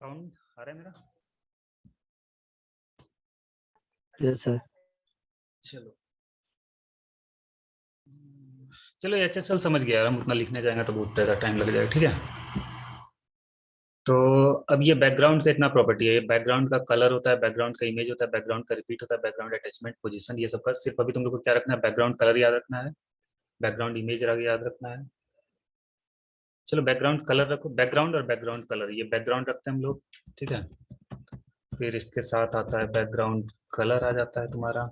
Sound आ रहा है मेरा? Yes sir. चलो चलो HSL समझ गया, हम उतना लिखने जाएंगे तो बहुत ज़्यादा टाइम लग जाएगा। ठीक है, तो अब ये बैकग्राउंड का इतना प्रॉपर्टी है। बैकग्राउंड का कलर होता है, बैकग्राउंड का इमेज होता है, बैकग्राउंड का रिपीट होता है, बैकग्राउंड अटैचमेंट पोजीशन, ये सब का सिर्फ अभी तुम लोग को क्या रखना है, बैकग्राउंड कलर याद रखना है, बैकग्राउंड इमेज याद रखना है। चलो बैकग्राउंड कलर रखो, बैकग्राउंड और बैकग्राउंड कलर, ये बैकग्राउंड रखते हैं हम लोग। ठीक है, फिर इसके साथ आता है बैकग्राउंड कलर आ जाता है तुम्हारा।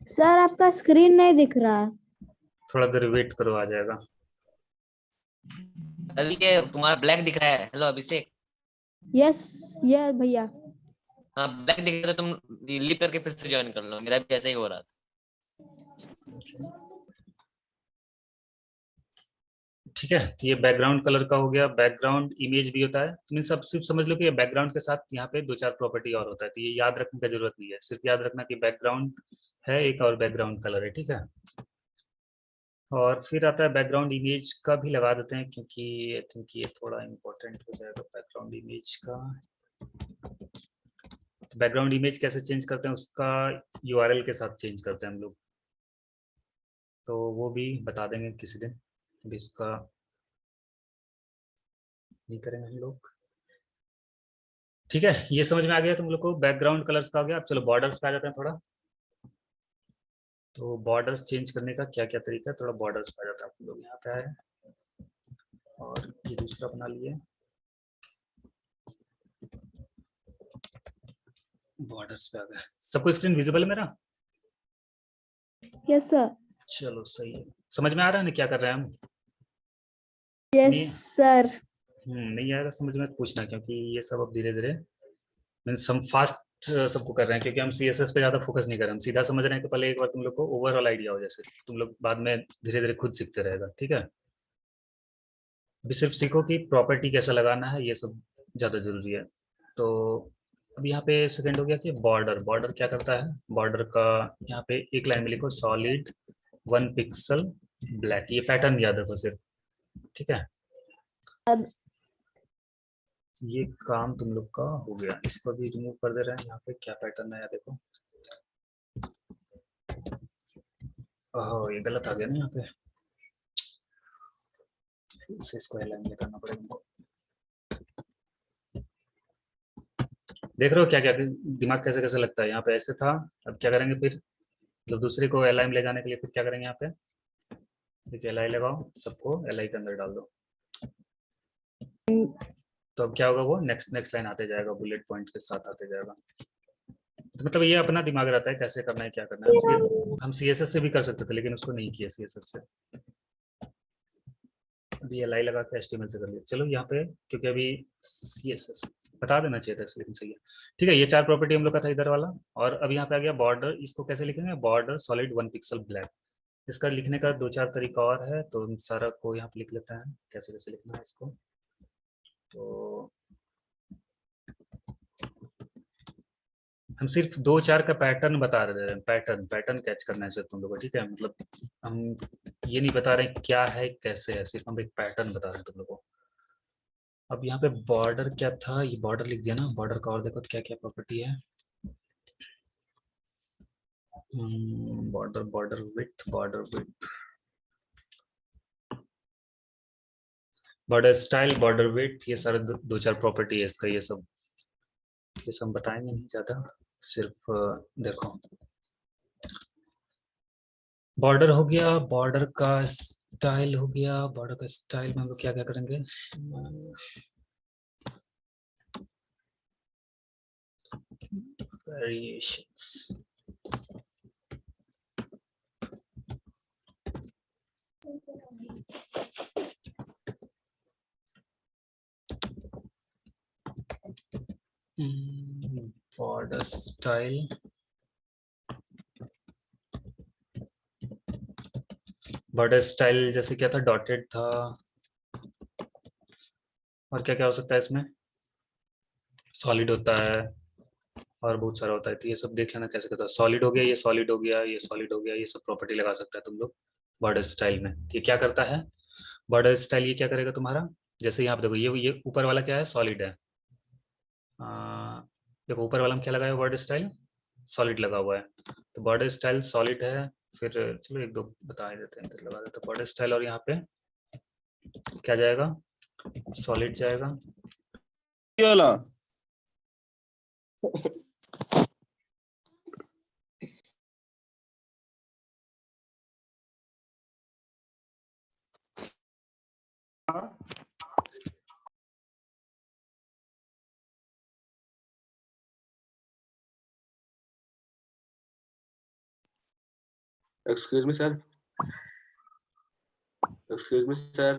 सर आपका स्क्रीन नहीं दिख रहा है। थोड़ा देर वेट करो, आ जाएगा। ये तुम्हारा ब्लैक दिख रहा है। हेलो अभिषेक। यस ये भैया। हाँ ब्लैक दिख रहा है तो तुम लीव करके फिर से ज्वाइन कर लो, मेरा भी ऐसा ही हो रहा था। ठीक है, तो ये बैकग्राउंड कलर का हो गया। बैकग्राउंड इमेज भी होता है, तुम सब सिर्फ समझ लो कि ये बैकग्राउंड के साथ यहाँ पे दो चार प्रॉपर्टी और होता है, तो ये याद रखने की जरूरत नहीं है, सिर्फ याद रखना कि बैकग्राउंड है एक और बैकग्राउंड कलर है। ठीक है, और फिर आता है बैकग्राउंड इमेज का भी लगा देते हैं, क्योंकि आई थिंक ये थोड़ा इम्पोर्टेंट हो जाएगा बैकग्राउंड इमेज का। तो बैकग्राउंड इमेज कैसे चेंज करते हैं, उसका URL के साथ चेंज करते हैं हम लोग, तो वो भी बता देंगे किसी दिन। अभी इसका नहीं करेंगे हम लोग। ठीक है, ये समझ में आ गया तुम लोग को, बैकग्राउंड कलर्स का हो गया। अब चलो बॉर्डर्स पे आ जाते हैं थोड़ा। तो बॉर्डर्स चेंज करने का क्या क्या तरीका है, थोड़ा बॉर्डर्स पे आ जाता है। आप लोग यहाँ पे आए और ये दूसरा बना लिए, बॉर्डर्स पे आ गए। सबको स्क्रीन विजिबल है मेरा? Yes sir. चलो सही है, समझ में आ रहा है ना क्या कर रहे हैं हम? Yes sir. नहीं आएगा समझ में तो पूछना, क्योंकि ये सब अब धीरे धीरे मीन्स हम फास्ट सबको कर रहे हैं, क्योंकि हम CSS पे ज्यादा फोकस नहीं कर रहे, हम सीधा समझ रहे हैं कि पहले एक बार तुम लोग को ओवरऑल आइडिया हो, जैसे तुम लोग बाद में धीरे धीरे खुद सीखते रहेगा। ठीक है, अभी सिर्फ सीखो कि प्रॉपर्टी कैसा लगाना है, ये सब ज़्यादा जरूरी है। तो अब यहाँ पे सेकंड हो गया कि बॉर्डर, बॉर्डर क्या करता है, बॉर्डर का यहाँ पे एक लाइन में लिखो सॉलिड 1 पिक्सल ब्लैक, ये पैटर्न याद रखो सिर्फ। ठीक है, ये काम तुम लोग का हो गया, इसको भी रिमूव कर दे रहे हैं। यहाँ पे क्या पैटर्न है देखो, ओह ये गलत आ गया ना, यहाँ पे इसे इसको अलाइन करना पड़ेगा हमको। देख रहे हो क्या क्या दिमाग कैसे कैसे लगता है, यहाँ पे ऐसे था, अब क्या करेंगे फिर, जब दूसरे को LI में ले जाने के लिए फिर क्या करेंगे, यहाँ पे देखिए LI लगाओ, सबको LI के अंदर डाल दो, तो अब क्या होगा, वो नेक्स्ट नेक्स्ट लाइन आते जाएगा, बुलेट पॉइंट के साथ आते जाएगा। तो मतलब ये अपना दिमाग रहता है कैसे करना है क्या करना है। हम CSS से भी कर सकते थे, लेकिन उसको नहीं किया CSS से, अभी LI लगा के HTML से कर लिया। चलो यहाँ पे क्योंकि अभी CSS बता देना चाहिए था, लेकिन सही है। ठीक है, ये चार प्रॉपर्टी हम लोग का था इधर वाला। और अब यहाँ पे आ गया बॉर्डर, इसको कैसे लिखेंगे, बॉर्डर सॉलिड 1 पिक्सल ब्लैक। इसका लिखने का दो चार तरीका और है, तो हम सारा को यहाँ पे लिख लेते हैं कैसे कैसे लिखना है इसको। तो हम सिर्फ दो चार का पैटर्न बता रहे हैं, पैटर्न पैटर्न कैच करना है सिर्फ तुम लोगों को। ठीक है, मतलब हम ये नहीं बता रहे क्या है कैसे है, सिर्फ हम एक पैटर्न बता रहे हैं तुम लोगों को। अब यहाँ पे बॉर्डर क्या था, ये बॉर्डर लिख दिया ना, बॉर्डर का और देखो तो क्या क्या प्रॉपर्टी है। Border border width, border width, border style, border width, ये सारे दो चार प्रॉपर्टी है इसका। ये सब बताएंगे नहीं ज्यादा, सिर्फ देखो बॉर्डर हो गया, बॉर्डर का स्टाइल हो गया। बॉर्डर का स्टाइल में हम लोग क्या क्या करेंगे, variations, border style, border style जैसे क्या था, डॉटेड था, और क्या क्या हो सकता है इसमें, सॉलिड होता है और बहुत सारा होता है। तो ये सब देख लेना कैसे करता है। सॉलिड हो गया, ये सॉलिड हो गया, ये सॉलिड हो गया, ये सब प्रॉपर्टी लगा सकता है तुम लोग बॉर्डर स्टाइल में। ये क्या करता है बॉर्डर स्टाइल, ये क्या करेगा तुम्हारा, जैसे यहाँ पे देखो ये ऊपर वाला क्या है, सॉलिड है। देखो ऊपर वाला में क्या लगाया है, बॉर्डर स्टाइल सॉलिड लगा हुआ है, तो बॉर्डर स्टाइल सॉलिड है। फिर चलो एक दो बता ही देते हैं, इधर लगा देते हैं बॉर्डर स्टाइल, और यहाँ पे क्या जाएगा, सॉलिड जाएगा। ये वाला Excuse me, sir. Excuse me, sir.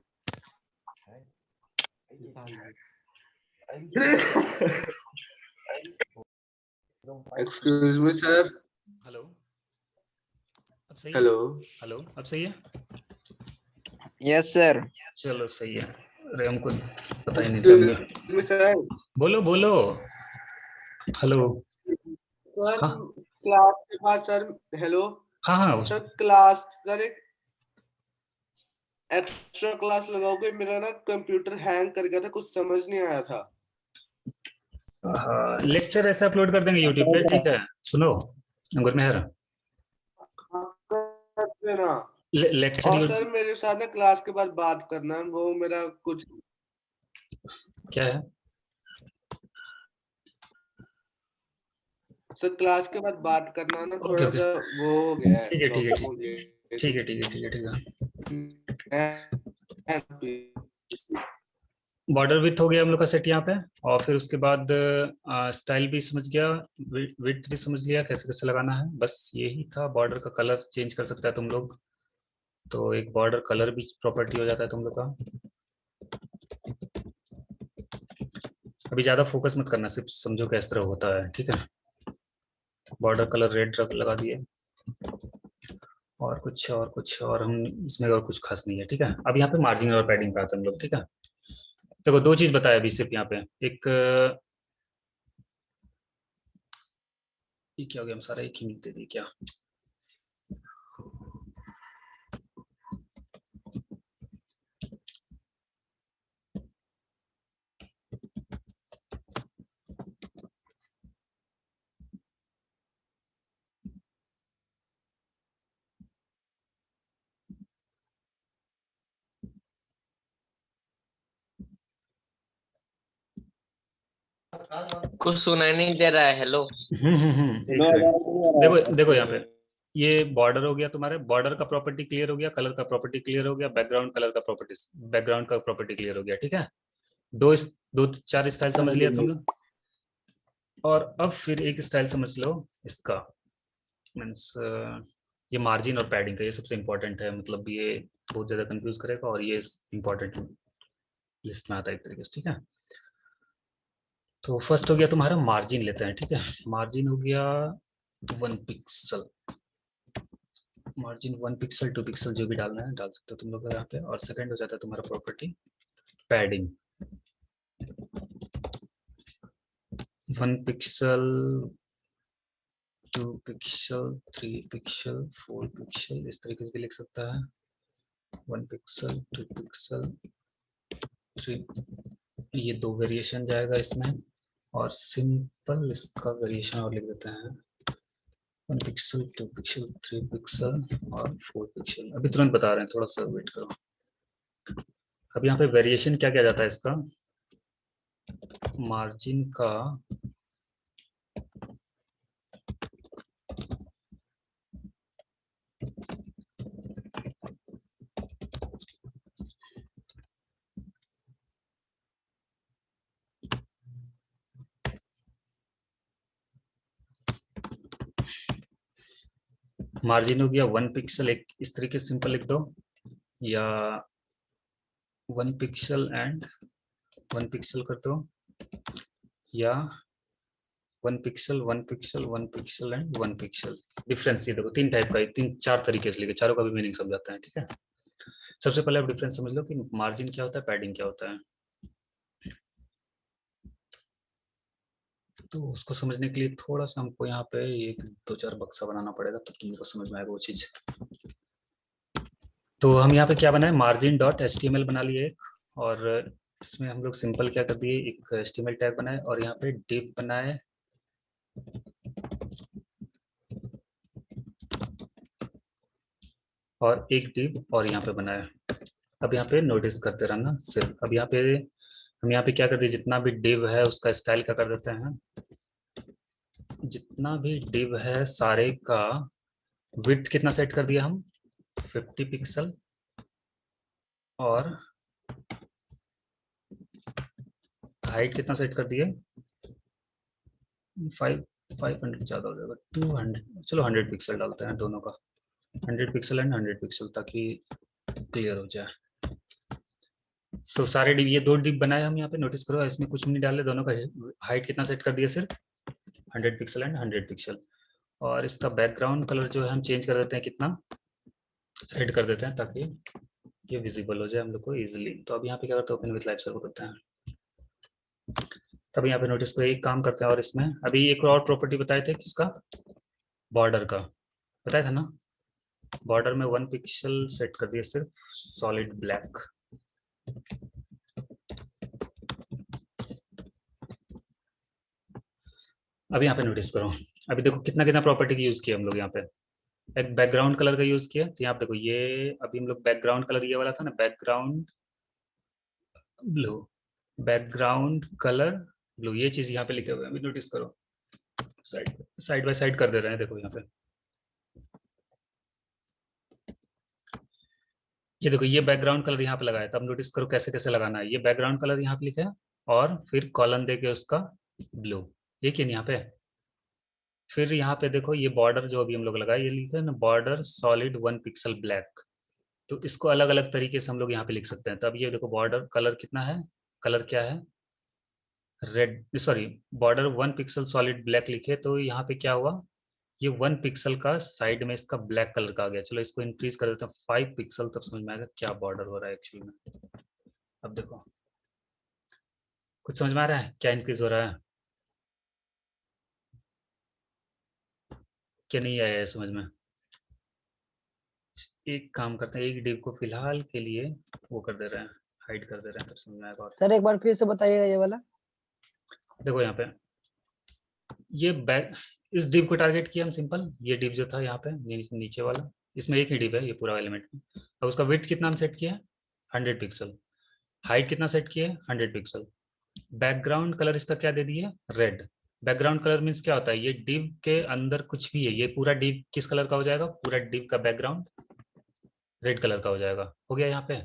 Excuse me, sir. Hello, अब सही है? Hello. हेलो, अब सही है? Yes sir. चलो सही है। अरे हमको पता ही नहीं चल रहा। Excuse me, sir. बोलो बोलो। हेलो। सर हाँ क्लास के बाद सर हेलो हाँ हाँ सर क्लास सर एक एक्स्ट्रा क्लास लगाओगे, मेरा ना कंप्यूटर हैंग कर गया था, कुछ समझ नहीं आया था। लेक्चर ऐसे अपलोड कर देंगे यूट्यूब पे, ठीक है? सुनो अंकुर मेहर, हाँ, कर देना। लेक्चर और सर मेरे साथ ना क्लास के बाद बात करना है, वो मेरा कुछ क्या है? सर क्लास के बाद बात करना ना, ओके थोड़ा ओके, सा वो हो गया है ठीक है ठीक है प्रॉब्लम हो गई है। ठीक है ठीक है ठीक है ठीक है। बॉर्डर विथ हो गया हम लोग का सेट यहाँ पे, और फिर उसके बाद स्टाइल भी समझ गया, विड्थ भी समझ लिया कैसे कैसे लगाना है, बस यही था। बॉर्डर का कलर चेंज कर सकता है तुम लोग, तो एक बॉर्डर कलर भी प्रॉपर्टी हो जाता है तुम लोग का। अभी ज्यादा फोकस मत करना, सिर्फ समझो किस तरह होता है, ठीक है? बॉर्डर कलर रेड लगा दिए, और कुछ और हम इसमें और कुछ खास नहीं है, ठीक है? अब यहाँ पे मार्जिन और पैडिंग का आता है हम लोग, ठीक है? देखो दो चीज बताया अभी सिर्फ यहाँ पे, एक ये क्या हो गया, हम सारा एक ही दे दिए क्या? कुछ सुनाई नहीं दे रहा है। हेलो एक सेकंड, देखो देखो यहाँ पे ये बॉर्डर हो गया तुम्हारे, बॉर्डर का प्रॉपर्टी क्लियर हो गया, कलर का प्रॉपर्टी क्लियर हो गया, बैकग्राउंड कलर का प्रॉपर्टी, बैकग्राउंड का प्रॉपर्टी क्लियर हो गया, ठीक है? दो चार स्टाइल समझ लिया तुम लोग, और अब फिर एक स्टाइल समझ लो इसका, मीन्स ये मार्जिन और पैडिंग का, ये सबसे इंपॉर्टेंट है, मतलब ये बहुत ज्यादा कंफ्यूज करेगा, और ये इंपॉर्टेंट लिस्ट में आता है एक तरीके से, ठीक है? तो फर्स्ट हो गया तुम्हारा मार्जिन लेते हैं, ठीक है? मार्जिन हो गया 1 पिक्सल, मार्जिन 1 पिक्सल 2 पिक्सल जो भी डालना है डाल सकते हो तुम लोग यहाँ पे। और सेकंड हो जाता है तुम्हारा property padding, 1 pixel 2 pixel 3 pixel 4 pixel, इस तरीके से भी लिख सकता है। 1 पिक्सल 2 पिक्सल 3, ये दो वेरिएशन जाएगा इसमें, और सिंपल इसका वेरिएशन और लिख देते हैं 1 पिक्सल 2 पिक्सल 3 पिक्सल और 4 पिक्सल। अभी तुरंत बता रहे हैं, थोड़ा सा वेट करो। अब यहाँ पे वेरिएशन क्या क्या जाता है इसका, मार्जिन का मार्जिन हो गया 1 पिक्सल, एक इस तरीके से सिंपल लिख दो, या 1 पिक्सल एंड 1 पिक्सल कर दो, या 1 pixel 1 pixel 1 pixel and 1 pixel. Difference ये देखो तीन टाइप का, तीन चार तरीके से लिखे, चारों का भी मीनिंग समझाते हैं, ठीक है? सबसे पहले आप डिफरेंस समझ लो कि मार्जिन क्या होता है, पैडिंग क्या होता है। तो उसको समझने के लिए थोड़ा सा हमको यहाँ पे एक दो चार बक्सा बनाना पड़ेगा, तब तुमको समझ में आएगा वो चीज। तो हम यहाँ पे क्या बनाए, मार्जिन डॉट HTML बना लिए एक, और इसमें हम लोग सिंपल क्या कर दिए, एक HTML टैग बनाए और यहाँ पे div बनाए, और एक div और यहाँ पे बनाया। अब यहाँ पे नोटिस करते रहना सिर्फ। अब यहाँ पे हम यहाँ पे क्या कर दिए, जितना भी div है उसका स्टाइल क्या कर देते हैं, जितना भी div है सारे का विड्थ कितना सेट कर दिया हम, 50 पिक्सल, और हाइट कितना सेट कर दिए, 500 ज़्यादा हो जाएगा, 200, चलो 100 पिक्सल डालते हैं दोनों का, 100 पिक्सल एंड 100 पिक्सल, ताकि क्लियर हो जाए। सो सारे डिव, ये 2 डिव बनाए हम यहाँ पे, नोटिस करो इसमें कुछ नहीं डाले, दोनों का हाइट कितना सेट कर दिया, सिर्फ 100 पिक्सल एंड 100 पिक्सल। और इसका बैकग्राउंड कलर जो है हम चेंज कर देते हैं, कितना, रेड कर देते हैं, ताकि ये विजिबल हो जाए हम लोग को इजीली। तो अब यहाँ पे क्या करते हैं, ओपन विथ लाइव सर्वर करते हैं। तब यहाँ पे नोटिस करो एक काम करते हैं, और इसमें अभी एक और प्रॉपर्टी बताए थे, किसका, बॉर्डर का बताया था ना, बॉर्डर में 1 पिक्सल सेट कर दिया, सिर्फ सॉलिड ब्लैक। अब यहाँ पे नोटिस करो, अभी देखो कितना कितना प्रॉपर्टी की यूज किया हम लोग यहाँ पे। एक बैकग्राउंड कलर का यूज किया, तो यहाँ पे देखो ये अभी हम लोग बैकग्राउंड कलर ये वाला था ना, background blue, background colour blue, ये चीज यहाँ पे लिखे हुए हैं, अभी नोटिस करो, साइड बाय साइड कर दे रहे हैं, देखो यहाँ पे, ये देखो ये बैकग्राउंड कलर यहाँ पे लगाया, तब नोटिस करो कैसे कैसे लगाना है। ये बैकग्राउंड कलर यहाँ पे लिखा है, और फिर कॉलन देके उसका ब्लू, ये क्या यहाँ पे। फिर यहाँ पे देखो ये बॉर्डर जो अभी हम लोग लगाए, ये लिखा है ना, बॉर्डर सॉलिड 1 पिक्सल ब्लैक, तो इसको अलग अलग तरीके से हम लोग यहाँ पे लिख सकते हैं। तब ये देखो बॉर्डर कलर कितना है, कलर क्या है, red, sorry, border 1 pixel solid black लिखे, तो यहाँ पे क्या हुआ, ये 1 पिक्सल का साइड में इसका ब्लैक कलर का आ गया। चलो इसको इंक्रीज कर देते हैं 5 पिक्सल, तब समझ में आएगा क्या बॉर्डर हो रहा है एक्चुअली में। अब देखो कुछ समझ में आ रहा है क्या इंक्रीज हो रहा है, क्या नहीं आया है समझ में। एक काम करते हैं, एक डिव को फिलहाल के लिए वो कर दे रहे हैं, हाइड कर दे रहे हैं, तब समझ में आएगा। और सर एक बार फिर से बताइएगा ये वाला। देखो यहाँ पे ये बैक, इस डिव को टारगेट किया हम सिंपल, ये डिव जो था यहाँ पे नीचे वाला, इसमें एक ही डिव है ये पूरा एलिमेंट में। अब उसका विड्थ कितना हम सेट किया है, 100 पिक्सल, हाइट कितना सेट किया है, 100 पिक्सल, बैकग्राउंड कलर इसका क्या दे दिया, रेड। बैकग्राउंड कलर मीन्स क्या होता है, ये डिव के अंदर कुछ भी है, ये पूरा डिव किस कलर का हो जाएगा, पूरा डिव का बैकग्राउंड रेड कलर का हो जाएगा। हो गया यहाँ पे।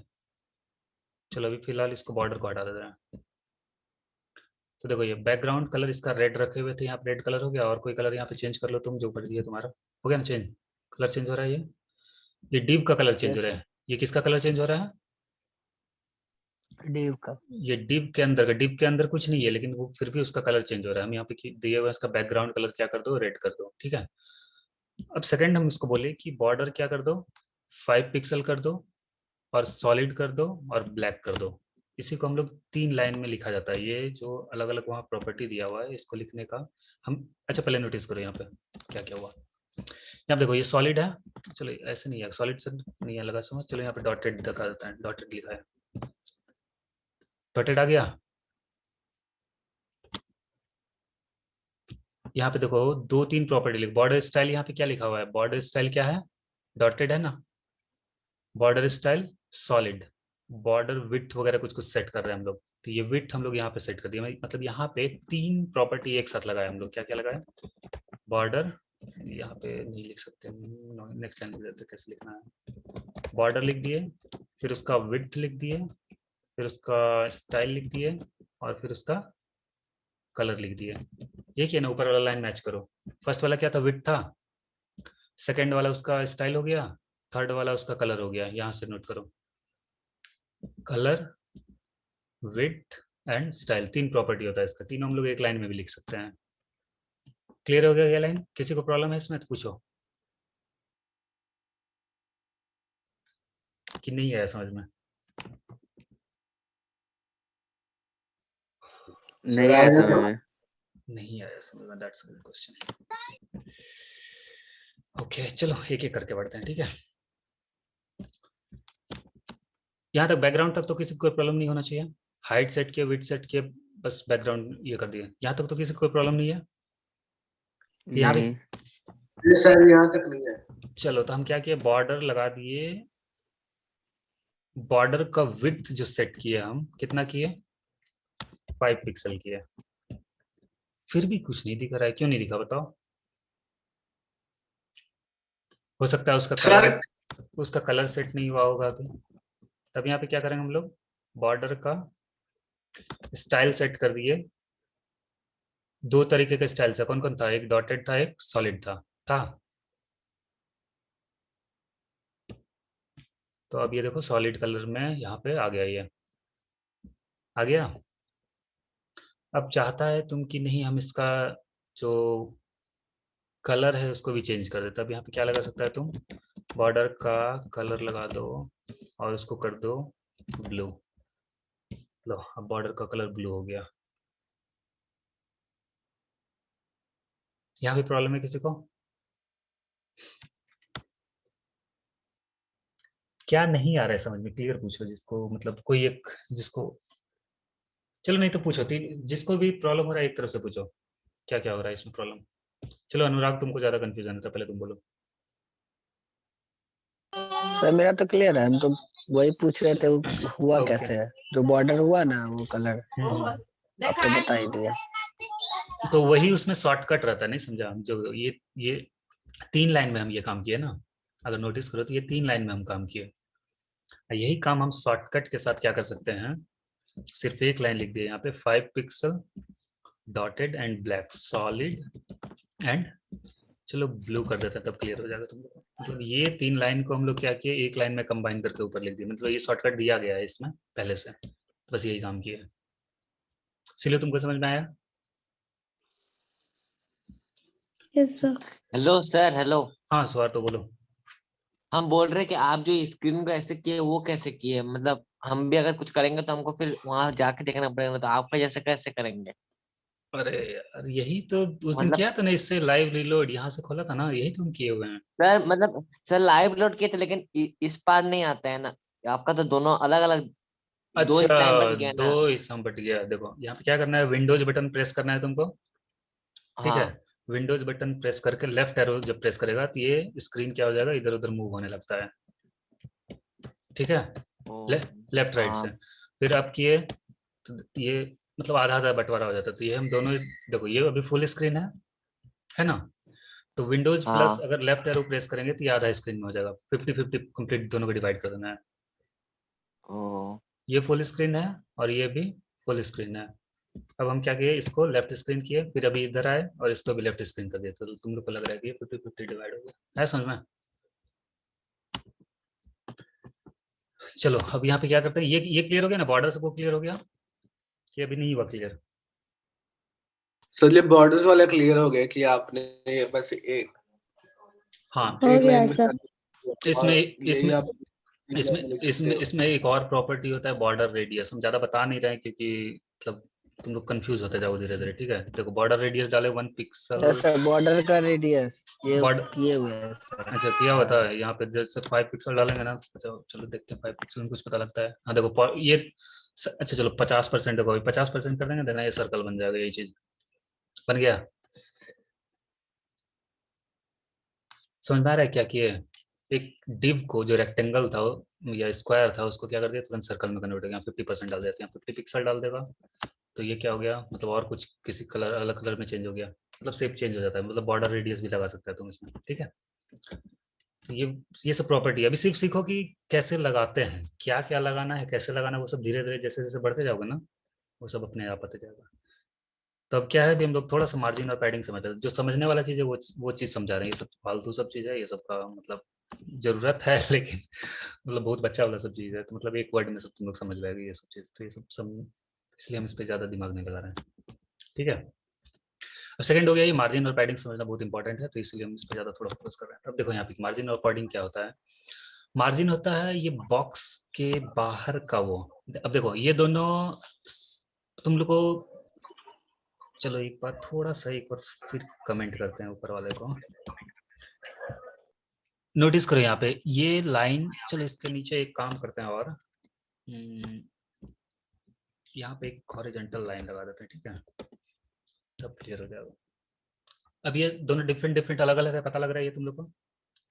चलो अभी फिलहाल इसको बॉर्डर को हटा देते हैं। तो देखो ये बैकग्राउंड कलर इसका रेड रखे हुए थे, यहाँ पे रेड कलर हो गया, और कोई कलर यहाँ पे चेंज कर लो तुम, जो ऊपर है तुम्हारा, हो गया ना चेंज, कलर चेंज हो रहा है। ये डिव का कलर चेंज हो रहा है, ये किसका कलर चेंज हो रहा है, डिव का। ये डिव के अंदर का, डिव के अंदर कुछ नहीं है लेकिन वो फिर भी उसका कलर चेंज हो रहा है। हम यहाँ पे दिए हुए इसका बैकग्राउंड कलर क्या कर दो, रेड कर दो, ठीक है। अब सेकंड हम इसको बोले कि बॉर्डर क्या कर दो, 5 पिक्सल कर दो, और सॉलिड कर दो, और ब्लैक कर दप इसी को हम लोग 3 लाइन में लिखा जाता है। ये जो अलग अलग वहाँ प्रॉपर्टी दिया हुआ है, इसको लिखने का हम, अच्छा पहले नोटिस करो यहाँ पे क्या क्या हुआ। यहाँ देखो ये सॉलिड है, चलो ऐसे नहीं है, सॉलिड से नहीं है लगा समझ, चलो यहाँ पे डॉटेड दिखा देता है, डॉटेड लिखा है, डॉटेड आ गया। यहाँ पे देखो 2-3 प्रॉपर्टी लिख, बॉर्डर स्टाइल यहाँ पे क्या लिखा हुआ है, बॉर्डर स्टाइल क्या है, डॉटेड है ना, border style solid, border width वगैरह कुछ कुछ सेट कर रहे हैं हम लोग, तो ये विड्थ हम लोग यहाँ पे सेट कर दिया, मतलब यहाँ पे 3 प्रॉपर्टी एक साथ लगाए हम लोग, क्या क्या लगाए, बॉर्डर, यहाँ पे नहीं लिख सकते, नेक्स्ट लाइन लिख देते कैसे लिखना है, बॉर्डर लिख दिए, फिर उसका विड्थ लिख दिए, फिर उसका स्टाइल लिख दिए, और फिर उसका कलर लिख दिए। ये क्या ना, ऊपर वाला लाइन मैच करो, फर्स्ट वाला क्या था, विड्थ था, सेकेंड वाला उसका स्टाइल हो गया, थर्ड वाला उसका कलर हो गया। यहाँ से नोट करो, colour, width and style, 3 property होता है इसका, तीनों हम लोग एक लाइन में भी लिख सकते हैं। क्लियर हो गया ये लाइन, किसी को प्रॉब्लम है इसमें तो पूछो, कि नहीं आया समझ में, नहीं आया समझ में। नहीं आया समझ में, that's a good question. Okay चलो एक एक करके बढ़ते हैं, ठीक है। यहाँ तक बैकग्राउंड तक तो किसी को कोई प्रॉब्लम नहीं होना चाहिए। हाइट सेट किया, विड्थ सेट किया, बस बैकग्राउंड ये कर दिया। यहाँ तक तो किसी को कोई प्रॉब्लम नहीं है कि यहाँ नहीं। ये सर यहाँ तक नहीं है। चलो तो हम क्या किए, बॉर्डर लगा दिए। बॉर्डर का विड्थ जो सेट किया हम कितना किए, 5 पिक्सल किया। फिर भी कुछ नहीं दिख रहा है, क्यों नहीं दिखा बताओ? हो सकता है उसका कलर सेट नहीं हुआ होगा अभी। तब यहाँ पे क्या करेंगे हम लोग, बॉर्डर का स्टाइल सेट कर दिए। दो तरीके का स्टाइल था, कौन कौन था? एक डॉटेड था, एक सॉलिड था। तो अब ये देखो सॉलिड कलर में यहाँ पे आ गया, ये आ गया। अब चाहता है तुम कि नहीं हम इसका जो कलर है उसको भी चेंज कर देते। अब यहाँ पे क्या लगा सकता है तुम, बॉर्डर का कलर लगा दो और उसको कर दो ब्लू। लो अब बॉर्डर का कलर ब्लू हो गया। यहाँ भी प्रॉब्लम है किसी को? क्या नहीं आ रहा है समझ में, क्लियर पूछो जिसको, मतलब कोई एक जिसको, चलो नहीं तो पूछो, जिसको भी प्रॉब्लम हो रहा है एक तरफ से पूछो क्या क्या हो रहा है इसमें प्रॉब्लम। चलो अनुराग तुमको ज्यादा कंफ्यूजन था, पहले तुम बोलो। सर मेरा तो क्लियर है, हम तो वही पूछ रहे थे हुआ ओके। कैसे है, जो बॉर्डर हुआ ना वो कलर आप तो बता ही दिया। तो वही उसमें शॉर्टकट रहता है, नहीं समझा? हम जो ये 3 लाइन में हम ये काम किए ना, अगर नोटिस करो तो ये 3 लाइन में हम काम किए। यही काम हम शॉर्टकट के साथ क्या कर सकते हैं, सिर्फ एक लाइन लिख दिए यहाँ पे, 5 pixel dotted and black solid and, चलो ब्लू कर देते हैं तब क्लियर हो जाएगा तुम लोग को। मतलब ये 3 लाइन को हम लोग क्या किए, एक लाइन में कंबाइन करके ऊपर लिख दिए। मतलब ये शॉर्टकट दिया गया है इसमें पहले से, बस यही काम किया है। इसलिए तुमको समझ में आया? Yes sir. Hello sir, hello. हाँ सवार तो बोलो। हम बोल रहे हैं कि आप जो स्क्रीन को ऐसे किए वो कैसे किए, मतलब हम भी अगर कुछ करेंगे तो हमको फिर वहां जाके देखना पड़ेगा, तो आपका जैसे कैसे करेंगे? अरे यार यही तो उस दिन मतलब किया था ना, इससे लाइव रिलोड यहाँ से खोला था ना, यही तो हम किए हुए हैं। सर, मतलब सर लाइव लोड किए थे लेकिन इस पार नहीं आता है ना। आपका तो दोनों अलग अलग दो अच्छा, हिस्सा में बट गया दो ना। हिस्सा में बट गया। देखो यहाँ पे क्या करना है, विंडोज बटन प्रेस करना है तुमको, ठीक है? हाँ। विंडोज बटन प्रेस करके लेफ्ट एरो जब प्रेस करेगा तो ये स्क्रीन क्या हो जाएगा, इधर उधर मूव होने लगता है, ठीक है? ओ। लेफ्ट राइट से। हाँ। फिर आप किए तो ये मतलब आधा आधा बंटवारा हो जाता है। तो ये हम दोनों, देखो ये अभी फुल स्क्रीन है ना? तो विंडोज प्लस हाँ। अगर लेफ्ट एरो प्रेस करेंगे तो ये आधा स्क्रीन में हो जाएगा, 50-50 कंप्लीट दोनों को डिवाइड कर देना है। ओ। ये फुल स्क्रीन है और ये भी फुल स्क्रीन है। अब हम क्या किए, इसको लेफ्ट स्क्रीन किए, फिर अभी इधर आए और इसको भी लेफ्ट स्क्रीन कर दिया। तो तुम लोग को लग रहा है कि ये 50-50 डिवाइड हो गया है, समझ में? चलो अब यहाँ पे क्या करते हैं, ये क्लियर हो गया ना, बॉर्डर सबको क्लियर हो गया? ये अभी नहीं हुआ क्लियर? सर ये बॉर्डर्स वाला क्लियर हो गया कि आपने बस एक हाँ। हो एक गया लाइन में सर। कर दिया इसमें और यही इसमें आप इसमें एग्जाम्पल लिख सकते इसमें हो। इसमें एक और प्रॉपर्टी होता है बॉर्डर रेडियस। हम ज्यादा बता नहीं रहे हैं क्योंकि मतलब तुम लोग कंफ्यूज होते जाओ धीरे धीरे, ठीक है? देखो बॉर्डर रेडियस डाले 1 पिक्सल। यस सर, बॉर्डर का रेडियस ये बॉर्डर, किए हुए हैं सर। अच्छा किया होता है यहाँ पे, जैसे 5 पिक्सल डालेंगे ना। अच्छा चलो देखते हैं 5 पिक्सल में कुछ पता लगता है। हाँ देखो ये अच्छा चलो 50%, देखो 50% कर देंगे, देना ये सर्कल बन जाएगा, यही चीज बन गया। समझ में आ रहा है क्या किए? एक डिव को जो रेक्टेंगल था या स्क्वायर था उसको क्या कर दिया, तुरंत सर्कल में कन्वर्ट हो गया। 50% डाल देते हैं, 50 पिक्सल डाल देगा तो ये क्या हो गया, मतलब और कुछ किसी कलर अलग कलर में चेंज हो गया, मतलब शेप चेंज हो जाता है। मतलब बॉर्डर रेडियस भी लगा सकता है तुम इसमें, ठीक है? तो ये सब प्रॉपर्टी है। अभी सिर्फ सीखो कि कैसे लगाते हैं, क्या क्या लगाना है, कैसे लगाना है, वो सब धीरे धीरे जैसे जैसे बढ़ते जाओगे ना वो सब अपने आप आते जाएगा। तो अब क्या है, अभी हम लोग थोड़ा सा मार्जिन और पैडिंग समझ रहे हैं। जो समझने वाला चीज़ है वो चीज़ समझा रहे हैं। ये सब फालतू सब चीज़ है, ये सब का मतलब जरूरत है लेकिन मतलब बहुत बच्चा वाला सब चीज़ है। तो मतलब एक वर्ड में सब तुम लोग समझ जाएगा ये सब चीज़। तो ये सब इसलिए हम इस पर ज़्यादा दिमाग नहीं लगा रहे हैं, ठीक है? अब सेकंड हो गया, ये मार्जिन और पैडिंग समझना बहुत इंपॉर्टेंट है, तो इसलिए हम इस पर ज़्यादा थोड़ा फोकस कर रहे हैं। अब देखो यहाँ पे मार्जिन और पैडिंग क्या होता है। मार्जिन होता है ये बॉक्स के बाहर का वो। अब देखो ये दोनों तुम लोग को, चलो एक बार थोड़ा सा एक बार फिर कमेंट करते हैं ऊपर वाले को। नोटिस करो यहाँ पे ये लाइन, चलो इसके नीचे एक काम करते हैं और यहाँ पे एक हॉरिजॉन्टल लाइन लगा देते हैं, ठीक है, तब क्लियर हो जाएगा। अब ये दोनों डिफरेंट डिफरेंट अलग अलग है, पता लग रहा है ये तुम लोग को,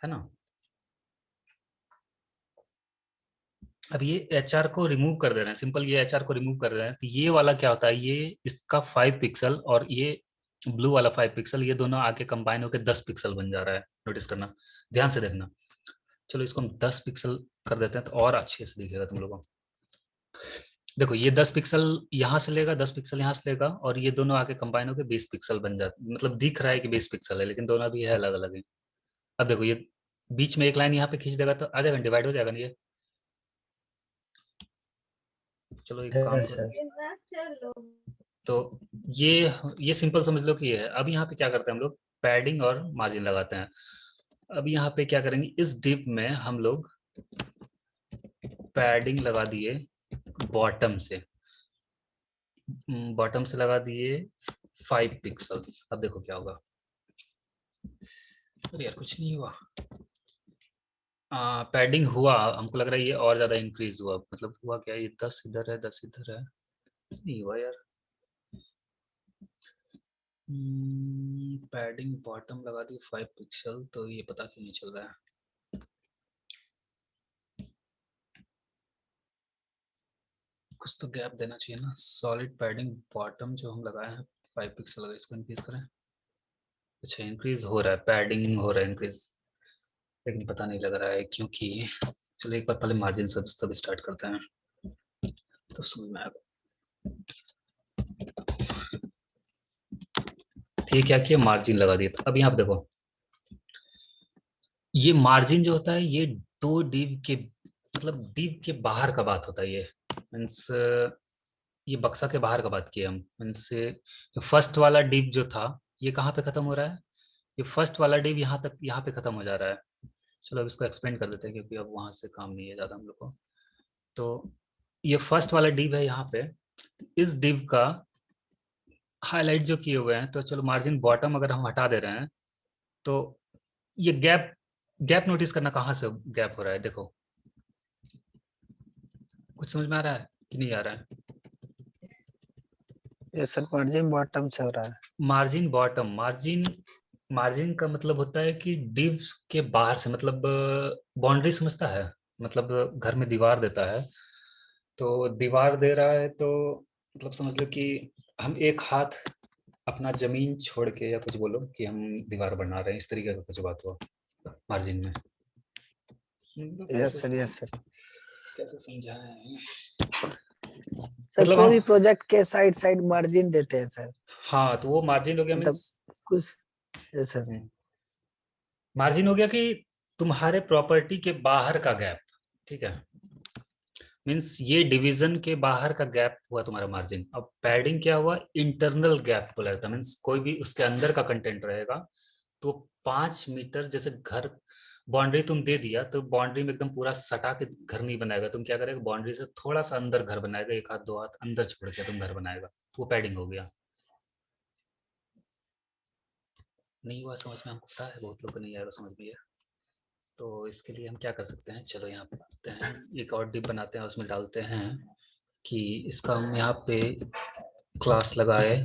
है ना। अब ये HR को रिमूव कर दे रहे हैं, सिंपल ये HR को रिमूव कर रहे हैं, तो ये वाला क्या होता है, ये इसका 5 पिक्सल और ये ब्लू वाला 5 पिक्सल, ये दोनों आके कंबाइन होकर 10 पिक्सल बन जा रहा है। नोटिस करना, ध्यान से देखना। चलो इसको हम 10 पिक्सल कर देते हैं तो और अच्छे से दिखेगा तुम लोगों को। देखो ये 10 पिक्सल यहाँ से लेगा, 10 पिक्सल यहाँ से लेगा, और ये दोनों आके कंबाइन होकर 20 पिक्सल बन जाता, मतलब दिख रहा है कि 20 पिक्सल है, लेकिन दोनों भी है अलग अलग है। अब देखो ये बीच में एक लाइन यहाँ पे खींच देगा तो आ जाएगा, डिवाइड हो जाएगा ना ये। चलो एक काम यस करो, सर। तो ये सिंपल समझ लो कि ये है। अब यहाँ पे क्या करते हैं हम लोग, पैडिंग और मार्जिन लगाते हैं। अब यहाँ पे क्या करेंगे, इस डिप में हम लोग पैडिंग लगा दिए बॉटम से, लगा दिए 5 पिक्सल। अब देखो क्या होगा, अरे यार कुछ नहीं हुआ, पैडिंग हुआ, हमको लग रहा है ये और ज्यादा इंक्रीज हुआ, मतलब हुआ क्या, ये 10 इधर है 10 इधर है, नहीं हुआ यार। पैडिंग बॉटम लगा दी 5 पिक्सल, तो ये पता क्यों नहीं चल रहा है। कुछ तो गैप देना चाहिए ना। सॉलिड पैडिंग बॉटम जो हम लगाए हैं 5 पिक्सल लगा, इसको इंक्रीज करें। अच्छा इंक्रीज हो रहा है, पैडिंग हो रहा है इंक्रीज, लेकिन पता नहीं लग रहा है क्योंकि। चलो एक बार पहले मार्जिन सब स्टार्ट करते हैं तो समझ में आएगा। ये क्या किया, मार्जिन लगा दिया। तो अब यहाँ पे देखो, ये मार्जिन जो होता है ये 2 डिव के, मतलब डिव के बाहर का बात होता है। ये मीन्स ये बक्सा के बाहर का बात किया हम, मीन्स फर्स्ट वाला डिव जो था ये कहाँ पे खत्म हो रहा है, ये फर्स्ट वाला डिव यहाँ तक, यहाँ पे खत्म हो जा रहा है। चलो अब इसको एक्सपेंड कर देते हैं क्योंकि अब वहां से काम नहीं है ज्यादा हम लोग को। तो ये फर्स्ट वाला डिव है यहाँ पे, इस डिव का हाईलाइट जो किए हुए हैं, तो चलो मार्जिन बॉटम अगर हम हटा दे रहे हैं तो ये गैप, गैप नोटिस करना कहाँ से गैप हो रहा है। देखो कुछ समझ में आ रहा है कि नहीं आ रहा है। यस सर, मार्जिन बॉटम से हो रहा है। मार्जिन बॉटम, मार्जिन का मतलब होता है कि डिव के बाहर से, मतलब बाउंड्री समझता है, मतलब घर में दीवार देता है, तो दीवार दे रहा है तो मतलब समझ लो कि हम एक हाथ अपना जमीन छोड़ के, या कुछ बोलो कि हम दीवार बना रहे हैं, इस तरीके का कुछ बात हुआ मार्जिन में। Yes sir, yes sir. कैसे समझाएं, सर मतलब कोई भी हम, प्रोजेक्ट के साइड साइड मार्जिन देते हैं सर, हाँ तो वो मार्जिन हो गया, मतलब मीन्स कुछ। Yes sir. मार्जिन हो गया कि तुम्हारे प्रॉपर्टी के बाहर का गैप, ठीक है, मीन्स ये डिवीजन के बाहर का गैप हुआ तुम्हारा मार्जिन। अब पैडिंग क्या हुआ, इंटरनल गैप बोला जाता है, मीन्स कोई भी उसके अंदर का कंटेंट रहेगा तो 5 मीटर, जैसे घर बाउंड्री तुम दे दिया तो बाउंड्री में एकदम पूरा सटा के घर नहीं बनाएगा, तुम क्या करेगा, बाउंड्री से थोड़ा सा अंदर घर बनाएगा, एक हाथ दो हाथ अंदर छोड़ के तुम घर बनाएगा, तो वो पैडिंग हो गया। नहीं हुआ समझ में, हमको पता है बहुत लोग को नहीं आएगा समझ में ये। तो इसके लिए हम क्या कर सकते हैं, चलो यहाँ पे आते हैं, एक और डिप बनाते हैं, उसमें डालते हैं कि इसका हम यहाँ पे क्लास लगाए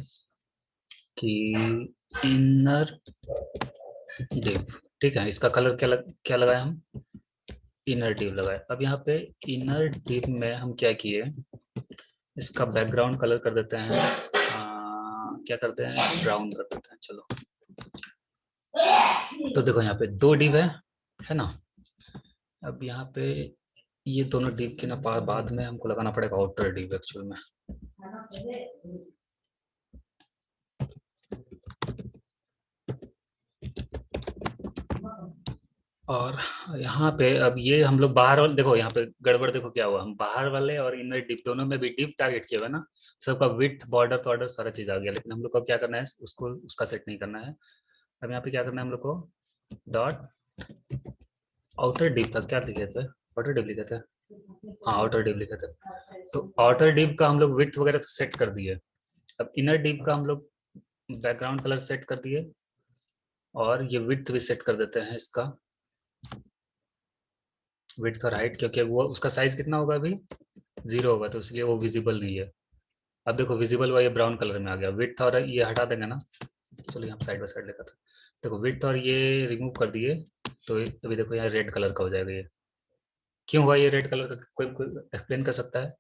कि इनर डिप, ठीक है, इसका कलर क्या लगाए हम, इनर डिप लगाए। अब यहाँ पे इनर डिप में हम क्या किए, इसका बैकग्राउंड कलर कर देते हैं, क्या करते हैं, ब्राउन कर देते हैं। चलो तो देखो यहाँ पे 2 डिप है ना। अब यहाँ पे ये दोनों डिप के ना बाद में हमको लगाना पड़ेगा आउटर डिप एक्चुअल में। और यहाँ पे अब ये हम लोग बाहर वाले, देखो यहाँ पे गड़बड़, देखो क्या हुआ, हम बाहर वाले और इनर डिप दोनों में भी डिप टारगेट किया हुआ है ना, सबका विड्थ बॉर्डर तो ऑर्डर सारा चीज आ गया, लेकिन हम लोग को अब क्या करना है, उसको उसका सेट नहीं करना है। अब यहाँ पे क्या करना है हम लोग को, डॉट आउटर डिप था, क्या लिखे थे, आउटर डिप लिखे थे, हाँ आउटर डिप लिखे थे। तो आउटर डिप का हम लोग विड्थ वगैरह तो सेट कर दिए। अब इनर डिप का हम लोग बैकग्राउंड कलर सेट कर दिए, और ये विड्थ भी सेट कर देते हैं इसका, विड्थ और हाइट, क्योंकि वो उसका साइज कितना होगा अभी 0 होगा, तो इसलिए वो विजिबल नहीं है। अब देखो विजिबल हुआ, ये ब्राउन कलर में आ गया। विड्थ और ये हटा देंगे ना, चलो यहाँ साइड बाय साइड लेकर। देखो विड्थ और ये रिमूव कर दिए तो अभी देखो यहाँ रेड कलर का हो जाएगा। ये क्यों हुआ ये रेड कलर का, कोई एक्सप्लेन कर सकता है?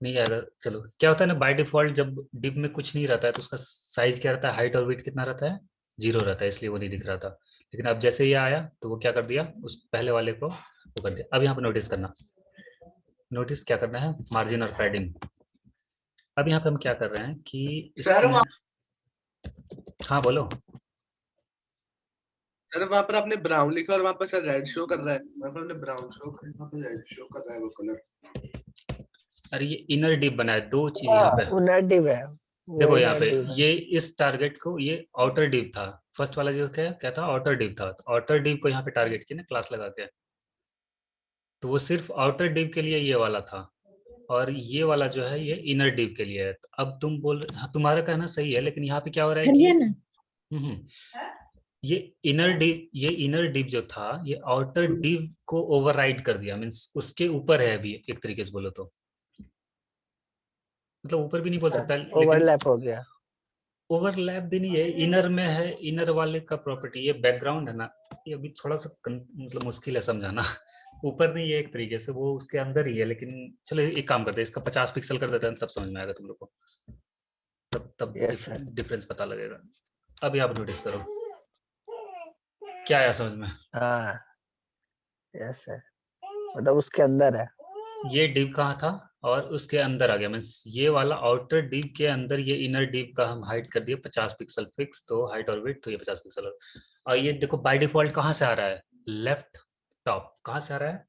नहीं आएगा। चलो, क्या होता है ना, बाय डिफॉल्ट जब डिप में कुछ नहीं रहता है तो उसका साइज क्या रहता है, हाइट और विड्थ कितना रहता है, 0 रहता है, इसलिए वो नहीं दिख रहा था। लेकिन अब जैसे ये आया तो वो क्या कर दिया, उस पहले वाले को वो कर दिया। अब यहाँ पे नोटिस करना, नोटिस क्या करना है, मार्जिन और पैडिंग। अब यहाँ पे हम क्या कर रहे हैं कि सर हाँ बोलो। सर वहां पर आपने ब्राउन लिखा और वहां पर सर रेड शो कर रहा है, वहां पर आपने ब्राउन शो कर, वहां पर रेड शो कर रहा है वो कलर। अरे ये इनर डिप बना है, 2 चीज यहाँ पे। उनर डिव है, वो देखो यहाँ inner पे div है। ये इस टारगेट को, ये आउटर डिप था, फर्स्ट वाला जो क्या क्या था, आउटर डिप था। तो आउटर डिप को यहाँ पे टारगेट किया ना क्लास लगा के, तो वो सिर्फ आउटर डिप के लिए ये वाला था, और ये वाला जो है ये इनर डिप के लिए है। तो अब तुम बोल, हाँ, तुम्हारा कहना सही है, लेकिन यहाँ पे क्या हो रहा है कि ये इनर डिप जो था ये आउटर डिप को ओवरराइड कर दिया, मींस उसके ऊपर है अभी, एक तरीके से बोलो तो, मतलब ऊपर भी नहीं बोल सकता लेकिन ओवरलैप हो गया। ओवरलैप भी नहीं है, इनर में है। इनर वाले का प्रॉपर्टी, ये बैकग्राउंड है ना, ये अभी थोड़ा सा मतलब मुश्किल है समझाना। ऊपर नहीं है एक तरीके से, वो उसके अंदर ही है। लेकिन चलो एक काम करते हैं, इसका 50 पिक्सल कर देते हैं, तब समझ में आएगा तुम लोग को, तब Yes, sir. डिफरेंस पता लगेगा। अभी आप नोटिस करो क्या आया समझ में। हाँ, यस सर, मतलब उसके अंदर है। ये डिव कहाँ था और उसके अंदर आ गया, मीन्स ये वाला आउटर डिव के अंदर, ये इनर डिव का हम हाइट कर दिया 50 पिक्सल फिक्स, तो हाइट और वेट तो ये 50 पिक्सल। और ये देखो बाय डिफॉल्ट कहाँ से आ रहा है, लेफ्ट टॉप। कहाँ से आ रहा है,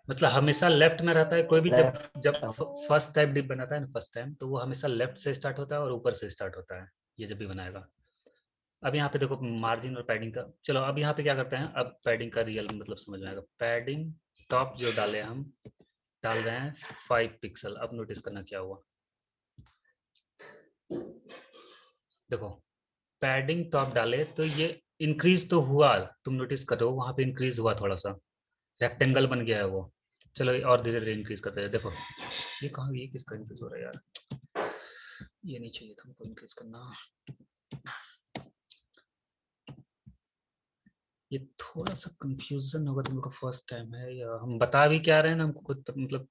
मतलब हमेशा लेफ्ट में रहता है कोई भी। जब जब फर्स्ट टाइप डिप बनाता है ना, फर्स्ट टाइम, तो वो हमेशा लेफ्ट से स्टार्ट होता है और ऊपर से स्टार्ट होता है, ये जब भी बनाएगा। अब यहाँ पे देखो मार्जिन और पैडिंग का, चलो अब यहाँ पे क्या करते हैं, अब पैडिंग का रियल मतलब समझ में आएगा। पैडिंग टॉप जो डाले हम, डाल रहे हैं 5 पिक्सल। अब नोटिस करना क्या हुआ, देखो पैडिंग टॉप डाले तो ये इंक्रीज तो हुआ, तुम नोटिस करो वहां पे इंक्रीज हुआ, थोड़ा सा रेक्टेंगल बन गया है वो। चलो और धीरे धीरे इंक्रीज करते हैं। देखो ये कहाँ, ये किसका इंक्रीज हो रहा है यार, ये नहीं चाहिए था हमको इंक्रीज करना। ये थोड़ा सा कंफ्यूजन होगा तुम लोग का, फर्स्ट टाइम है या हम बता भी क्या रहे हैं ना, हमको खुद मतलब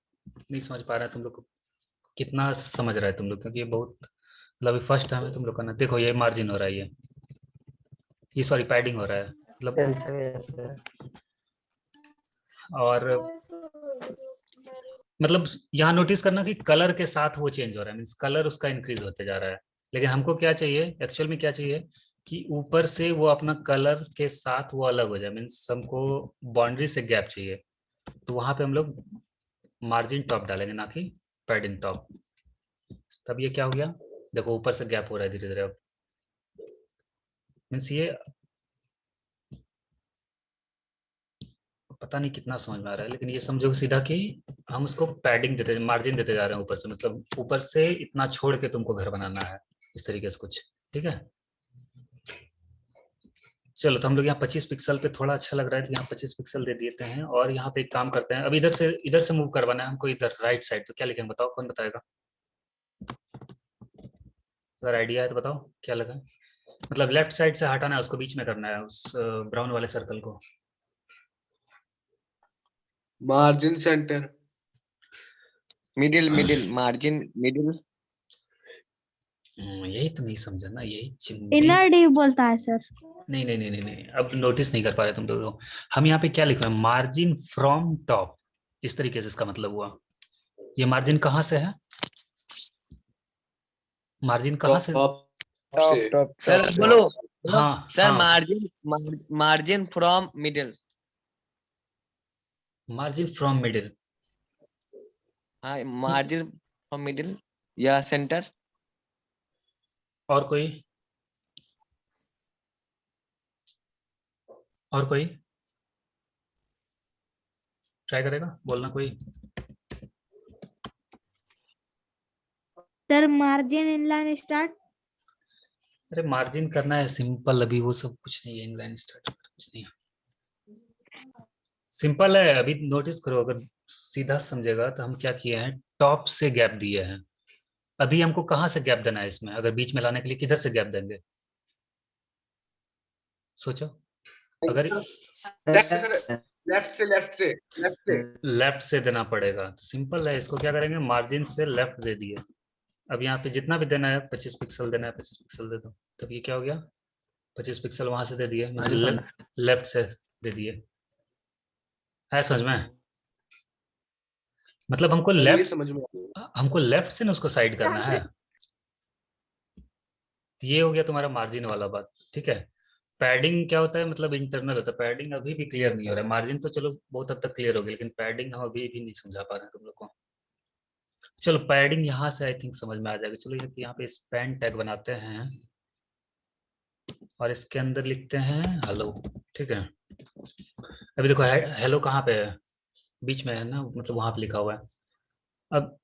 नहीं समझ पा रहे हैं तुम लोग को कितना समझ रहा है तुम लोग, क्योंकि ये बहुत मतलब अभी फर्स्ट टाइम है तुम लोग का ना। देखो ये मार्जिन हो रहा है, ये सॉरी पैडिंग हो रहा है मतलब। Yes sir, yes sir. और मतलब यहाँ नोटिस करना कि कलर के साथ वो चेंज हो रहा है, मीन्स कलर उसका इंक्रीज होते जा रहा है। लेकिन हमको क्या चाहिए एक्चुअल में, क्या चाहिए कि ऊपर से वो अपना कलर के साथ वो अलग हो जाए, मीन्स हमको बाउंड्री से गैप चाहिए। तो वहां पे हम लोग मार्जिन टॉप डालेंगे, ना कि पैडिंग टॉप। तब ये क्या हो गया, देखो ऊपर से गैप हो रहा है धीरे धीरे। अब मीन्स ये पता नहीं कितना समझ में आ रहा है, लेकिन ये समझो सीधा कि हम उसको पैडिंग देते, मार्जिन देते जा रहे हैं ऊपर से, मतलब ऊपर से इतना छोड़ के तुमको घर बनाना है, इस तरीके से कुछ। ठीक है, चलो तो हम लोग यहाँ 25 पिक्सल पे थोड़ा अच्छा लग रहा है, तो यहाँ 25 पिक्सल दे देते हैं। और यहाँ पे एक काम करते हैं, अब इधर से मूव करवाना है हमको, इधर राइट साइड। तो क्या लिखेंगे बताओ, कौन बताएगा, अगर आइडिया है तो बताओ क्या लगा। मतलब लेफ्ट साइड से हटाना है उसको, बीच में करना है उस ब्राउन वाले सर्कल को। Margin centre, middle margin middle. यही तो नहीं समझा ना, यही चिंदी। इनर डिव बोलता है सर। नहीं नहीं नहीं नहीं नहीं, अब नोटिस नहीं कर पा रहे तुम लोग। हम यहाँ पे क्या लिख रहे हैं, मार्जिन फ्रॉम टॉप, इस तरीके से इसका मतलब हुआ। ये मार्जिन कहाँ से है, मार्जिन कहाँ से, टॉप टॉप से टॉप सर टॉप बोलो हाँ सर, हाँ, margin from middle. Margin from middle. हाँ, मार्जिन फ्रॉम मिडिल या सेंटर। और कोई, और कोई ट्राई करेगा बोलना कोई। Sir margin inline start. अरे मार्जिन करना है सिंपल, अभी वो सब कुछ नहीं है, इनलाइन स्टार्ट कुछ नहीं है, सिंपल है। अभी नोटिस करो, अगर सीधा समझेगा तो हम क्या किए हैं, टॉप से गैप दिए हैं। अभी हमको कहाँ से गैप देना है इसमें, अगर बीच में लाने के लिए किधर से गैप देंगे, सोचो। अगर लेफ्ट से लेफ्ट से लेफ्ट से लेफ्ट से देना पड़ेगा तो सिंपल है, इसको क्या करेंगे, मार्जिन से लेफ्ट दे दिए। अब यहाँ पे जितना भी देना है 25 पिक्सल देना है, 25 पिक्सल दे दो। तब ये क्या हो गया, 25 पिक्सल वहां से दे दिए, लेफ्ट से दे दिए। है समझ में, मतलब हमको ये लेफ्ट, समझ में आ गया। हमको लेफ्ट से ना उसको साइड करना है। तो ये हो गया तुम्हारा मार्जिन वाला बात, ठीक है। पैडिंग क्या होता है, मतलब इंटरनल होता है। पैडिंग अभी भी क्लियर नहीं हो रहा है, मार्जिन तो चलो बहुत हद तक क्लियर हो गया, लेकिन पैडिंग हम अभी भी नहीं समझा पा रहे हैं तुम लोग को। चलो पैडिंग यहाँ से आई थिंक समझ में आ जाएगा। चलो यहाँ पे स्पैन टैग बनाते हैं और इसके अंदर लिखते हैं हेलो, ठीक है। अभी देखो हेलो कहाँ पे है, बीच में है ना, मतलब वहां पे लिखा हुआ है। अब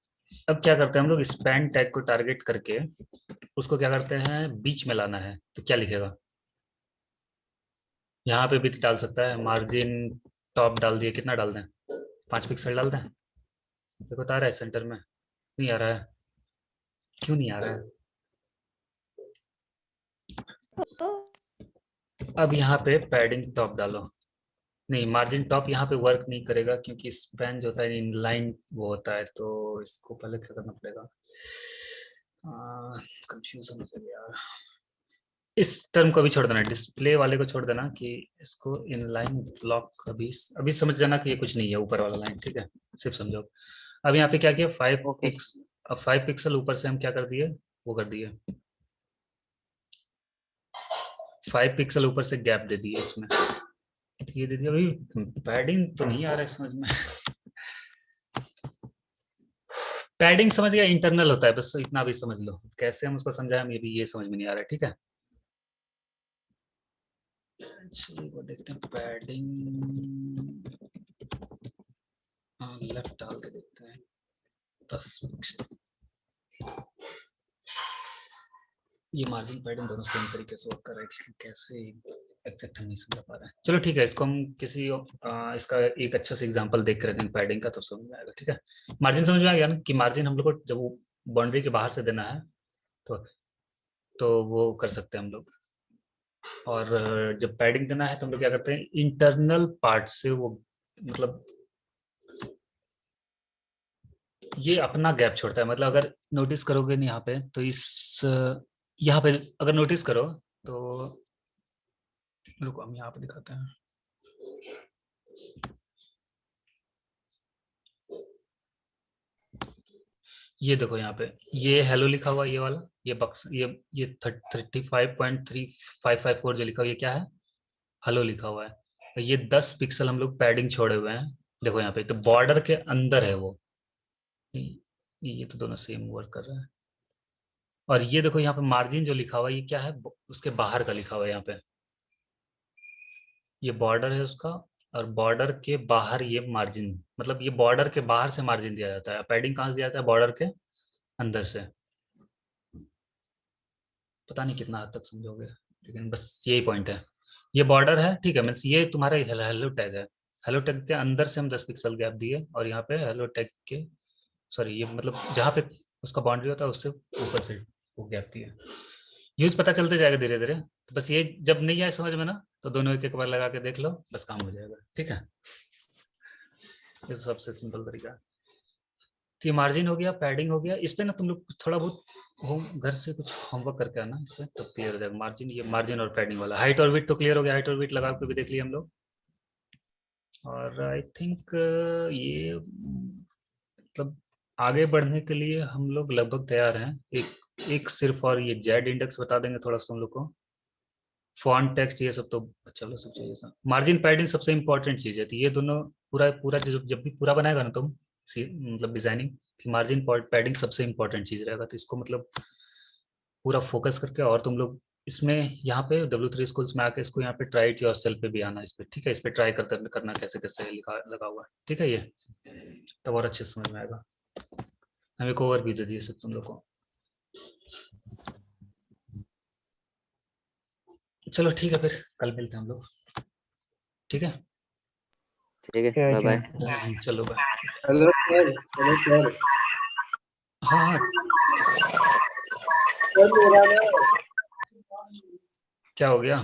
क्या करते हैं हम लोग, स्पैन टैग को टारगेट करके उसको क्या करते हैं, बीच में लाना है। तो क्या लिखेगा, यहाँ पे भी डाल सकता है, मार्जिन टॉप डाल दिए, कितना डाल दें, 5 पिक्सल डाल दें। देखो तो आ रहा है सेंटर में, नहीं आ रहा है, क्यों नहीं आ रहा है। अब यहाँ पे पैडिंग टॉप डालो, नहीं मार्जिन टॉप यहाँ पे वर्क नहीं करेगा क्योंकि स्पैन जो होता है इनलाइन वो होता है, तो इसको पहले क्या करना पड़ेगा, कंफ्यूजन हो गया यार। इस टर्म को भी छोड़ देना, डिस्प्ले वाले को छोड़ देना कि इसको इनलाइन ब्लॉक, अभी अभी समझ जाना कि ये कुछ नहीं है ऊपर वाला लाइन, ठीक है, सिर्फ समझो। अब यहाँ पे क्या किया, 5 ओके पिक्स, अब 5 पिक्सल ऊपर से हम क्या कर दिए, वो कर दिए 5 पिक्सल ऊपर से गैप दे दिए इसमें, ये दे दिया। अभी पैडिंग तो नहीं आ रहा है समझ में। पैडिंग समझ गया, इंटरनल होता है, बस इतना भी समझ लो, कैसे हम उसको समझाएं हम, ये भी ये समझ में नहीं आ रहा है, ठीक है। चलिए वो देखते हैं पैडिंग, हाँ लेफ्ट डाल के देखते हैं 10 पिक्सल। ये मार्जिन पैडिंग दोनों सेम तरीके से वर्क कर रहा है, कैसे एग्जैक्ट हम नहीं समझ पा रहे हैं। चलो ठीक है, इसको हम किसी इसका एक अच्छा सा एग्जांपल देख कर रहे हैं पैडिंग का, तो समझ में आएगा, ठीक है। मार्जिन समझ में आ गया ना, कि मार्जिन हम लोग को जब वो बाउंड्री के बाहर से देना है तो वो कर सकते हैं हम लोग। और जब पैडिंग देना है तो हम लोग क्या करते हैं, इंटरनल पार्ट से वो, मतलब ये अपना गैप छोड़ता है। मतलब अगर नोटिस करोगे नहीं यहाँ पे, तो इस यहाँ पे अगर नोटिस करो तो, रुको हम यहाँ पे दिखाते हैं। ये देखो यहाँ पे ये हेलो लिखा हुआ, ये वाला, ये बक्स, ये 35.3554 जो लिखा हुआ, ये क्या है, हेलो लिखा हुआ है। ये 10 पिक्सल हम लोग पैडिंग छोड़े हुए हैं, देखो यहाँ पे, तो बॉर्डर के अंदर है वो, ये तो दोनों सेम वर्क कर रहा है। और ये देखो यहाँ पे मार्जिन जो लिखा हुआ है, ये क्या है, उसके बाहर का लिखा हुआ है यहाँ पे, ये बॉर्डर है उसका, और बॉर्डर के बाहर ये मार्जिन, मतलब ये बॉर्डर के बाहर से मार्जिन दिया जाता है। पैडिंग कहाँ से दिया जाता है, बॉर्डर के अंदर से। पता नहीं कितना हद तक समझोगे, लेकिन बस यही पॉइंट है। ये बॉर्डर है, ठीक है, मीन्स ये तुम्हारा हेलो टैग है। हेलो टैग के अंदर से हम 10 पिक्सल गैप दिए, और यहाँ पे हेलो टैग के, सॉरी ये मतलब जहाँ पे उसका बाउंड्री होता है उससे ऊपर से वो गैप दिए। यूज पता चलते जाएगा धीरे धीरे, तो बस ये जब नहीं आए समझ में ना, तो दोनों एक एक बार लगा के देख लो, बस काम हो जाएगा, ठीक है। ये सबसे सिंपल तरीका है। तो ये मार्जिन हो गया, पैडिंग हो गया। इस पे ना तुम लोग थोड़ा बहुत होम घर से कुछ होमवर्क करके आना इस पे, तब क्लियर हो जाएगा। मार्जिन, ये मार्जिन और पैडिंग वाला। हाइट और विड्थ तो क्लियर हो गया, हाइट और विड्थ लगा के भी देख लिए हम लोग। और आई थिंक ये मतलब आगे बढ़ने के लिए हम लोग लगभग तैयार हैं। एक सिर्फ और ये जेड इंडेक्स बता देंगे थोड़ा सा तुम लोग को, फॉन्ट टेक्स्ट ये सब तो चलो सब चाहिए सा। मार्जिन पैडिंग सबसे इंपॉर्टेंट चीज है, तो ये दोनों पूरा पूरा जब भी पूरा बनाएगा ना तुम, मतलब डिजाइनिंग की, मार्जिन पैडिंग सबसे इंपॉर्टेंट चीज रहेगा। तो इसको मतलब पूरा फोकस करके, और तुम लोग इसमें यहाँ पे W3 स्कूल्स में आके इसको यहाँ पे ट्राई इट योरसेल्फ पे भी आना इस पे, ठीक है। इस पे ट्राई करते करना कैसे कैसे लिखा लगा हुआ है, ठीक है। ये तब और अच्छे से समझ में आएगा। हम एक ओवर भी दे दिए सब तुम लोग को। चलो ठीक है, फिर कल मिलते हैं हम लोग, ठीक है। ठीक है, बाय बाय। चलो bye. Hello sir, hello sir, हाँ हाँ, सर मेरा ना क्या हो गया?